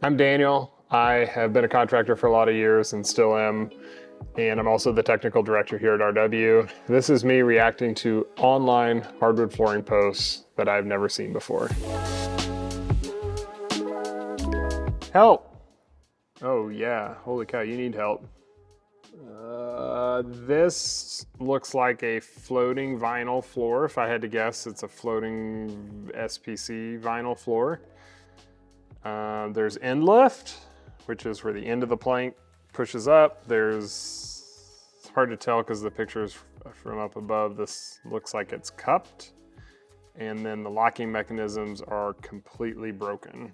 I'm Daniel. I have been a contractor for a lot of years and still am, and I'm also the technical director here at RW. This is me reacting to online hardwood flooring posts that I've never seen before. Help! Oh yeah, holy cow, you need help. This looks like a floating vinyl floor. If I had to guess, it's a floating SPC vinyl floor. There's end lift, which is where the end of the plank pushes up. It's hard to tell because the pictures from up above. This looks like it's cupped. And then the locking mechanisms are completely broken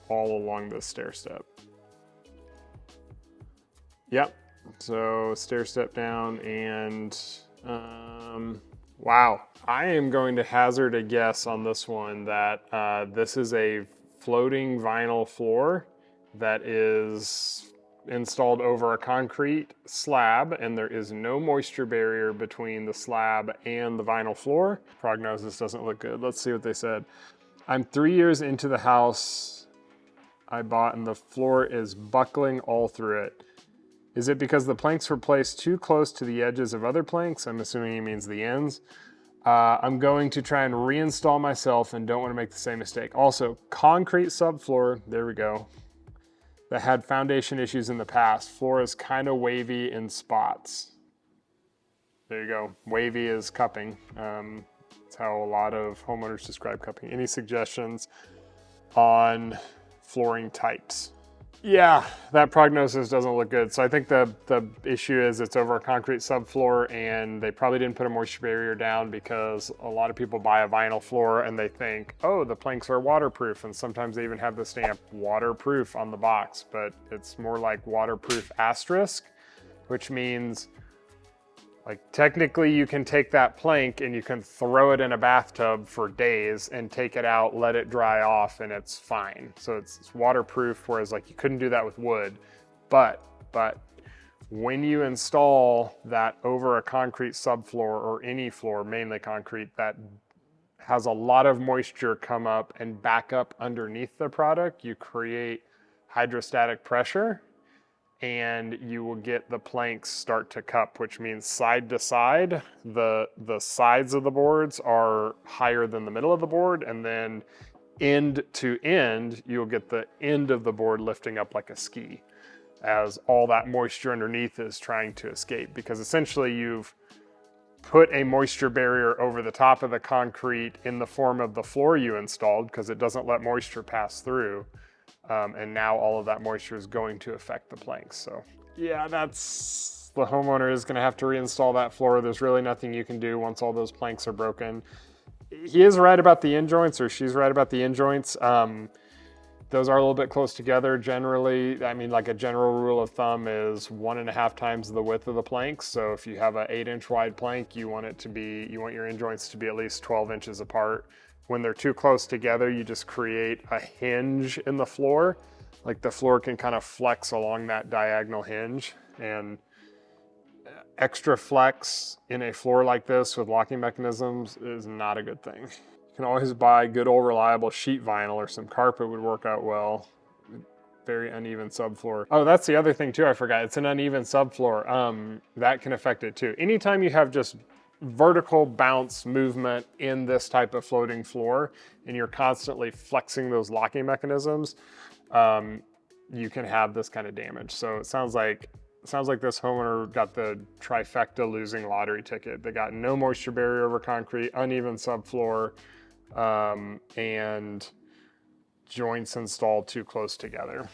all along this stair step. Yep, so stair step down and wow. I am going to hazard a guess on this one that this is a floating vinyl floor that is installed over a concrete slab, and there is no moisture barrier between the slab and the vinyl floor. Prognosis doesn't look good. Let's see what they said. I'm 3 years into the house I bought and the floor is buckling all through it. Is it because the planks were placed too close to the edges of other planks? I'm assuming he means the ends. I'm going to try and reinstall myself and don't want to make the same mistake. Also, concrete subfloor, there we go, that had foundation issues in the past. Floor is kind of wavy in spots. There you go, wavy is cupping. That's how a lot of homeowners describe cupping. Any suggestions on flooring types? Yeah, that prognosis doesn't look good. So I think the issue is it's over a concrete subfloor and they probably didn't put a moisture barrier down because a lot of people buy a vinyl floor and they think, oh, the planks are waterproof. And sometimes they even have the stamp waterproof on the box, but it's more like waterproof asterisk, which means like technically you can take that plank and you can throw it in a bathtub for days and take it out, let it dry off, and it's fine. So it's waterproof, whereas like you couldn't do that with wood. But when you install that over a concrete subfloor or any floor, mainly concrete, that has a lot of moisture come up and back up underneath the product, you create hydrostatic pressure and you will get the planks start to cup, which means side to side, the sides of the boards are higher than the middle of the board, and then end to end, you'll get the end of the board lifting up like a ski as all that moisture underneath is trying to escape, because essentially you've put a moisture barrier over the top of the concrete in the form of the floor you installed because it doesn't let moisture pass through. And now all of that moisture is going to affect the planks. So yeah, the homeowner is gonna have to reinstall that floor. There's really nothing you can do once all those planks are broken. He is right about the end joints, or she's right about the end joints. Those are a little bit close together generally. I mean, like a general rule of thumb is 1.5 times the width of the planks. So if you have an 8-inch wide plank, you want your end joints to be at least 12 inches apart. When they're too close together, you just create a hinge in the floor. Like the floor can kind of flex along that diagonal hinge, and extra flex in a floor like this with locking mechanisms is not a good thing. You can always buy good old reliable sheet vinyl, or some carpet would work out well. Very uneven subfloor. Oh, that's the other thing too, I forgot. It's an uneven subfloor. That can affect it too. Anytime you have just vertical bounce movement in this type of floating floor and you're constantly flexing those locking mechanisms, you can have this kind of damage. So it sounds like this homeowner got the trifecta losing lottery ticket. They got no moisture barrier over concrete, uneven subfloor, and joints installed too close together.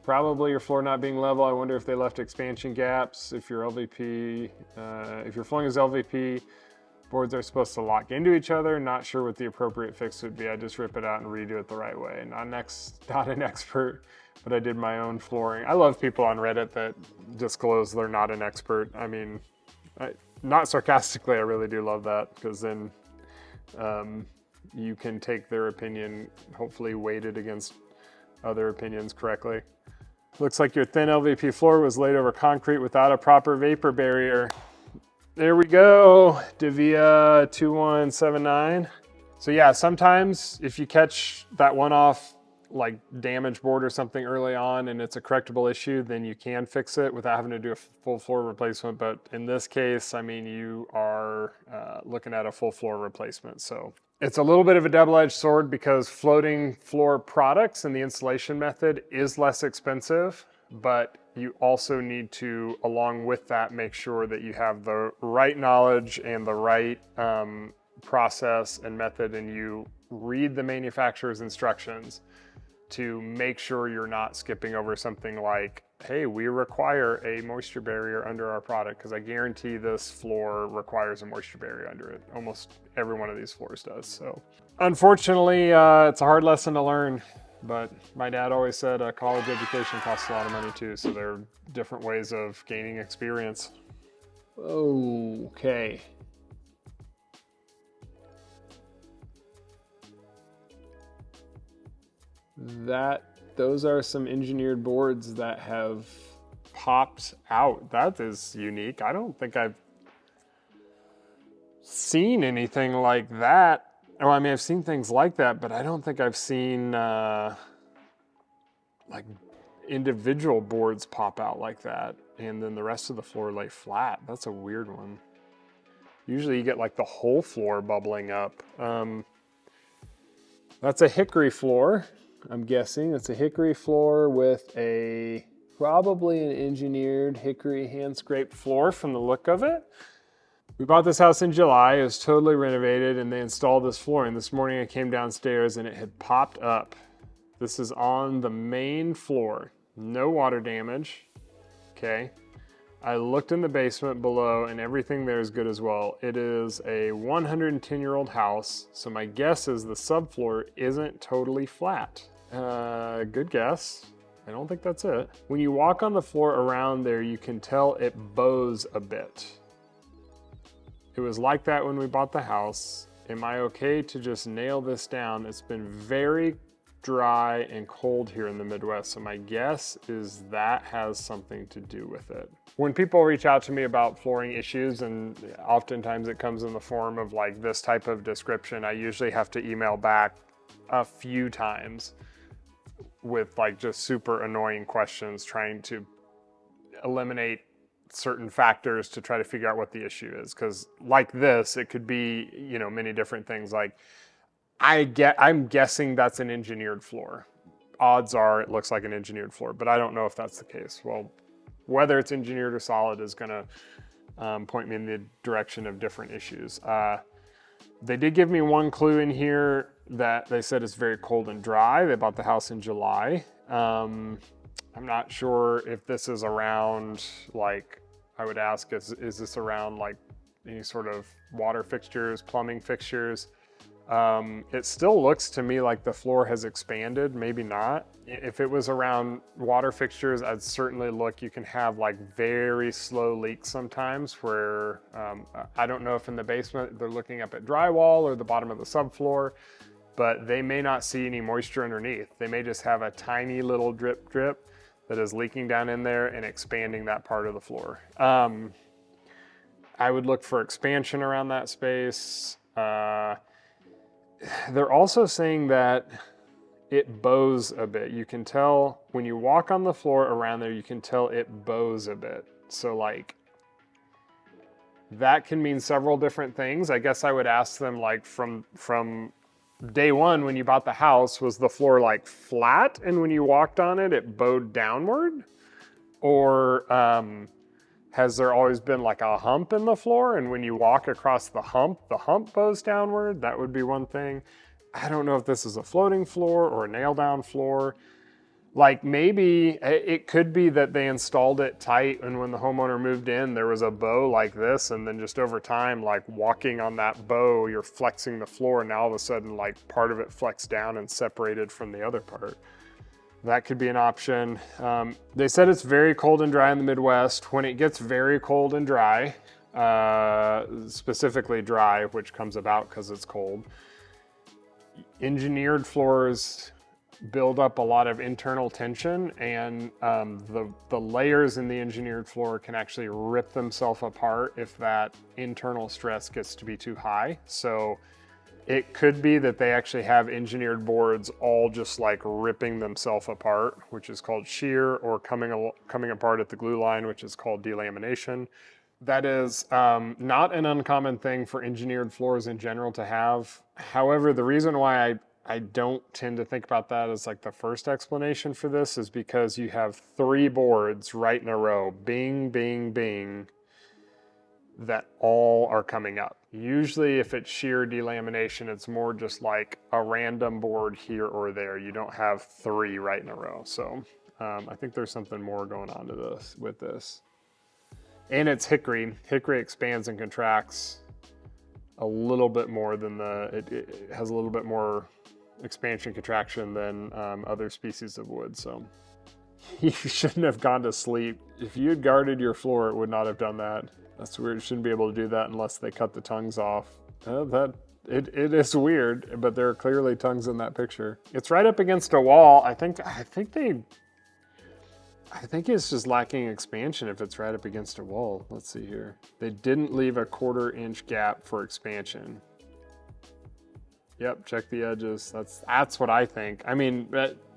Probably your floor not being level. I wonder if they left expansion gaps. If your LVP, if your flooring is LVP, boards are supposed to lock into each other. Not sure what the appropriate fix would be. I just rip it out and redo it the right way. Not an expert, but I did my own flooring. I love people on Reddit that disclose they're not an expert. I mean, not sarcastically, I really do love that, because then you can take their opinion, hopefully weighted against other opinions correctly. Looks like your thin LVP floor was laid over concrete without a proper vapor barrier. There we go, Devia 2179. So yeah, sometimes if you catch that one-off like damaged board or something early on and it's a correctable issue, then you can fix it without having to do a full floor replacement. But in this case, I mean, you are looking at a full floor replacement. So it's a little bit of a double-edged sword because floating floor products and the installation method is less expensive, but you also need to, along with that, make sure that you have the right knowledge and the right process and method, and you read the manufacturer's instructions to make sure you're not skipping over something like, hey, we require a moisture barrier under our product, because I guarantee this floor requires a moisture barrier under it. Almost every one of these floors does. So unfortunately, it's a hard lesson to learn, but my dad always said a college education costs a lot of money too, so there are different ways of gaining experience. Okay. Those are some engineered boards that have popped out. That is unique. I don't think I've seen anything like that. Oh, I mean, I've seen things like that, but I don't think I've seen like individual boards pop out like that, and then the rest of the floor lay flat. That's a weird one. Usually you get like the whole floor bubbling up. That's a hickory floor. I'm guessing it's a hickory floor with probably an engineered hickory hand scraped floor from the look of it. We bought this house in July. It was totally renovated and they installed this flooring. This morning I came downstairs and it had popped up. This is on the main floor. No water damage, okay? I looked in the basement below and everything there is good as well. It is a 110-year-old house, so my guess is the subfloor isn't totally flat. Good guess. I don't think that's it. When you walk on the floor around there, you can tell it bows a bit. It was like that when we bought the house. Am I okay to just nail this down? It's been very dry and cold here in the Midwest, so my guess is that has something to do with it. When people reach out to me about flooring issues, and oftentimes it comes in the form of like this type of description, I usually have to email back a few times with like just super annoying questions, trying to eliminate certain factors to try to figure out what the issue is. Because like this, it could be, you know, many different things. Like I'm guessing that's an engineered floor. Odds are it looks like an engineered floor, but I don't know if that's the case. Well, whether it's engineered or solid is gonna point me in the direction of different issues. They did give me one clue in here that they said it's very cold and dry. They bought the house in July. I'm not sure if this is around, like, I would ask, is this around like any sort of water fixtures, plumbing fixtures? It still looks to me like the floor has expanded, maybe not. If it was around water fixtures, I'd certainly look. You can have like very slow leaks sometimes where, I don't know if in the basement they're looking up at drywall or the bottom of the subfloor, but they may not see any moisture underneath. They may just have a tiny little drip drip that is leaking down in there and expanding that part of the floor. I would look for expansion around that space. They're also saying that it bows a bit. You can tell when you walk on the floor around there, you can tell it bows a bit. So like, that can mean several different things. I guess I would ask them, like, from day one when you bought the house, was the floor like flat and when you walked on it, it bowed downward? Or has there always been like a hump in the floor and when you walk across the hump bows downward? That would be one thing. I don't know if this is a floating floor or a nail down floor. Like maybe it could be that they installed it tight and when the homeowner moved in, there was a bow like this, and then just over time, like walking on that bow, you're flexing the floor and now all of a sudden like part of it flexed down and separated from the other part. That could be an option. They said it's very cold and dry in the Midwest. When it gets very cold and dry, specifically dry, which comes about because it's cold, engineered floors build up a lot of internal tension, and the layers in the engineered floor can actually rip themselves apart if that internal stress gets to be too high. So It could be that they actually have engineered boards all just like ripping themselves apart, which is called shear, or coming apart at the glue line, which is called delamination. That is not an uncommon thing for engineered floors in general to have. However, the reason why I don't tend to think about that as like the first explanation for this is because you have 3 boards right in a row, bing, bing, bing, that all are coming up. Usually if it's shear delamination, it's more just like a random board here or there. You don't have 3 right in a row. So I think there's something more going on to this with this. And it's hickory. Hickory expands and contracts a little bit more than it has a little bit more expansion contraction than other species of wood. So you shouldn't have gone to sleep. If you had guarded your floor, it would not have done that. That's weird. You shouldn't be able to do that unless they cut the tongues off. It is weird, but there are clearly tongues in that picture. It's right up against a wall. I think it's just lacking expansion if it's right up against a wall. Let's see here. They didn't leave a 1/4 inch gap for expansion. Yep, check the edges. That's what I think. I mean,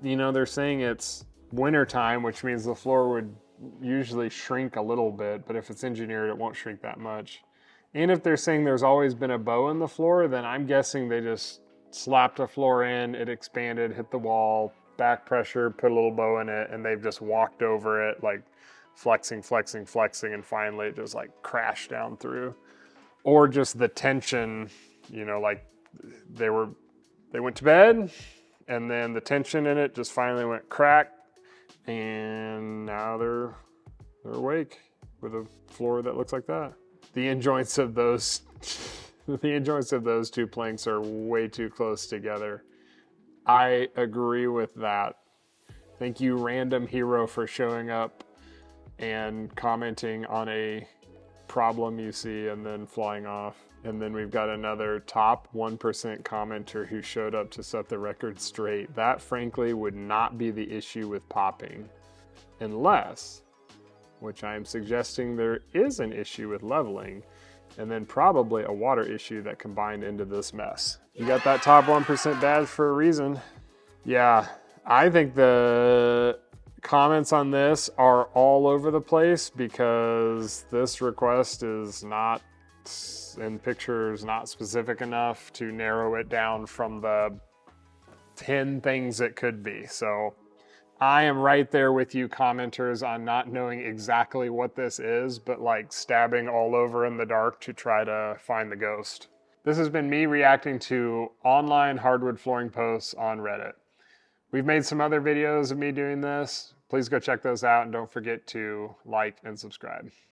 you know, they're saying it's winter time, which means the floor would usually shrink a little bit, but if it's engineered, it won't shrink that much. And if they're saying there's always been a bow in the floor, then I'm guessing they just slapped a floor in, it expanded, hit the wall, back pressure, put a little bow in it, and they've just walked over it, like flexing, flexing, flexing, and finally it just like crashed down through. Or just the tension, you know, like they went to bed, and then the tension in it just finally went crack, and now they're awake with a floor that looks like that. The end joints of those two planks are way too close together. I agree with that. Thank you, Random Hero, for showing up and commenting on a problem you see and then flying off. And then we've got another top 1% commenter who showed up to set the record straight. That, frankly, would not be the issue with popping, unless, which I am suggesting there is an issue with leveling, and then probably a water issue that combined into this mess. You got that top 1% badge for a reason. Yeah, I think the comments on this are all over the place because this request is not, in pictures, not specific enough to narrow it down from the 10 things it could be. So I am right there with you commenters on not knowing exactly what this is, but like stabbing all over in the dark to try to find the ghost. This has been me reacting to online hardwood flooring posts on Reddit. We've made some other videos of me doing this. Please go check those out, and don't forget to like and subscribe.